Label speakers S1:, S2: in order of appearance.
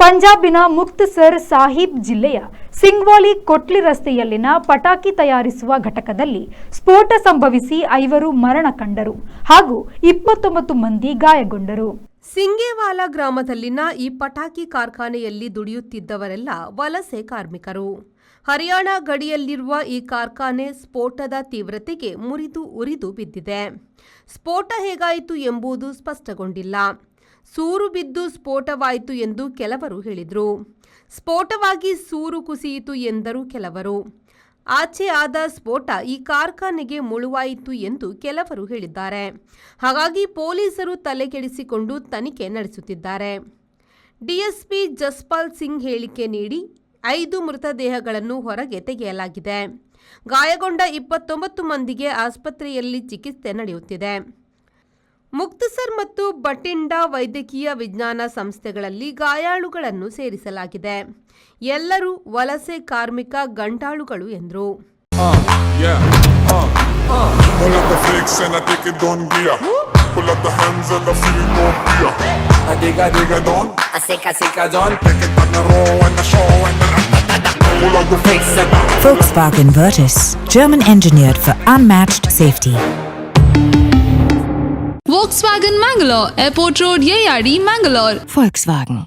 S1: ಪಂಜಾಬಿನ ಮುಕ್ತಸರ್ ಸಾಹಿಬ್ ಜಿಲ್ಲೆಯ ಸಿಂಗ್ವಾಲಿ ಕೊಟ್ಲಿ ರಸ್ತೆಯಲ್ಲಿನ ಪಟಾಕಿ ತಯಾರಿಸುವ ಘಟಕದಲ್ಲಿ ಸ್ಫೋಟ ಸಂಭವಿಸಿ 5 ಮರಣ ಕಂಡರು ಹಾಗೂ 29 ಮಂದಿ ಗಾಯಗೊಂಡರು.
S2: ಸಿಂಗೇವಾಲ ಗ್ರಾಮದಲ್ಲಿನ ಈ ಪಟಾಕಿ ಕಾರ್ಖಾನೆಯಲ್ಲಿ ದುಡಿಯುತ್ತಿದ್ದವರೆಲ್ಲ ವಲಸೆ ಕಾರ್ಮಿಕರು. ಹರಿಯಾಣ ಗಡಿಯಲ್ಲಿರುವ ಈ ಕಾರ್ಖಾನೆ ಸ್ಫೋಟದ ತೀವ್ರತೆಗೆ ಮುರಿದು ಉರಿದು ಬಿದ್ದಿದೆ. ಸ್ಫೋಟ ಹೇಗಾಯಿತು ಎಂಬುದು ಸ್ಪಷ್ಟಗೊಂಡಿಲ್ಲ. ಸೂರು ಬಿದ್ದು ಸ್ಫೋಟವಾಯಿತು ಎಂದು ಕೆಲವರು ಹೇಳಿದರು. ಸ್ಫೋಟವಾಗಿ ಸೂರು ಕುಸಿಯಿತು ಎಂದರು ಕೆಲವರು. ಆಚೆ ಆದ ಸ್ಫೋಟ ಈ ಕಾರ್ಖಾನೆಗೆ ಮುಳುವಾಯಿತು ಎಂದು ಕೆಲವರು ಹೇಳಿದ್ದಾರೆ. ಹಾಗಾಗಿ ಪೊಲೀಸರು ತಲೆಕೆಡಿಸಿಕೊಂಡು ತನಿಖೆ ನಡೆಸುತ್ತಿದ್ದಾರೆ. ಡಿಎಸ್ಪಿ ಜಸ್ಪಾಲ್ ಸಿಂಗ್ ಹೇಳಿಕೆ ನೀಡಿ 5 ಮೃತದೇಹಗಳನ್ನು ಹೊರಗೆ ತೆಗೆಯಲಾಗಿದೆ. ಗಾಯಗೊಂಡ 29 ಮಂದಿಗೆ ಆಸ್ಪತ್ರೆಯಲ್ಲಿ ಚಿಕಿತ್ಸೆ ನಡೆಯುತ್ತಿದೆ. ಮುಕ್ತಸರ್ ಮತ್ತು ಬಟಿಂಡಾ ವೈದ್ಯಕೀಯ ವಿಜ್ಞಾನ ಸಂಸ್ಥೆಗಳಲ್ಲಿ ಗಾಯಾಳುಗಳನ್ನು ಸೇರಿಸಲಾಗಿದೆ. ಎಲ್ಲರೂ ವಲಸೆ ಕಾರ್ಮಿಕ ಗಂಟಾಳುಗಳು ಎಂದರು.
S3: Volkswagen Virtus, German engineered for unmatched safety.
S4: Volkswagen Mangalore, Airport Road, Yeyadi, Mangalore.
S3: Volkswagen.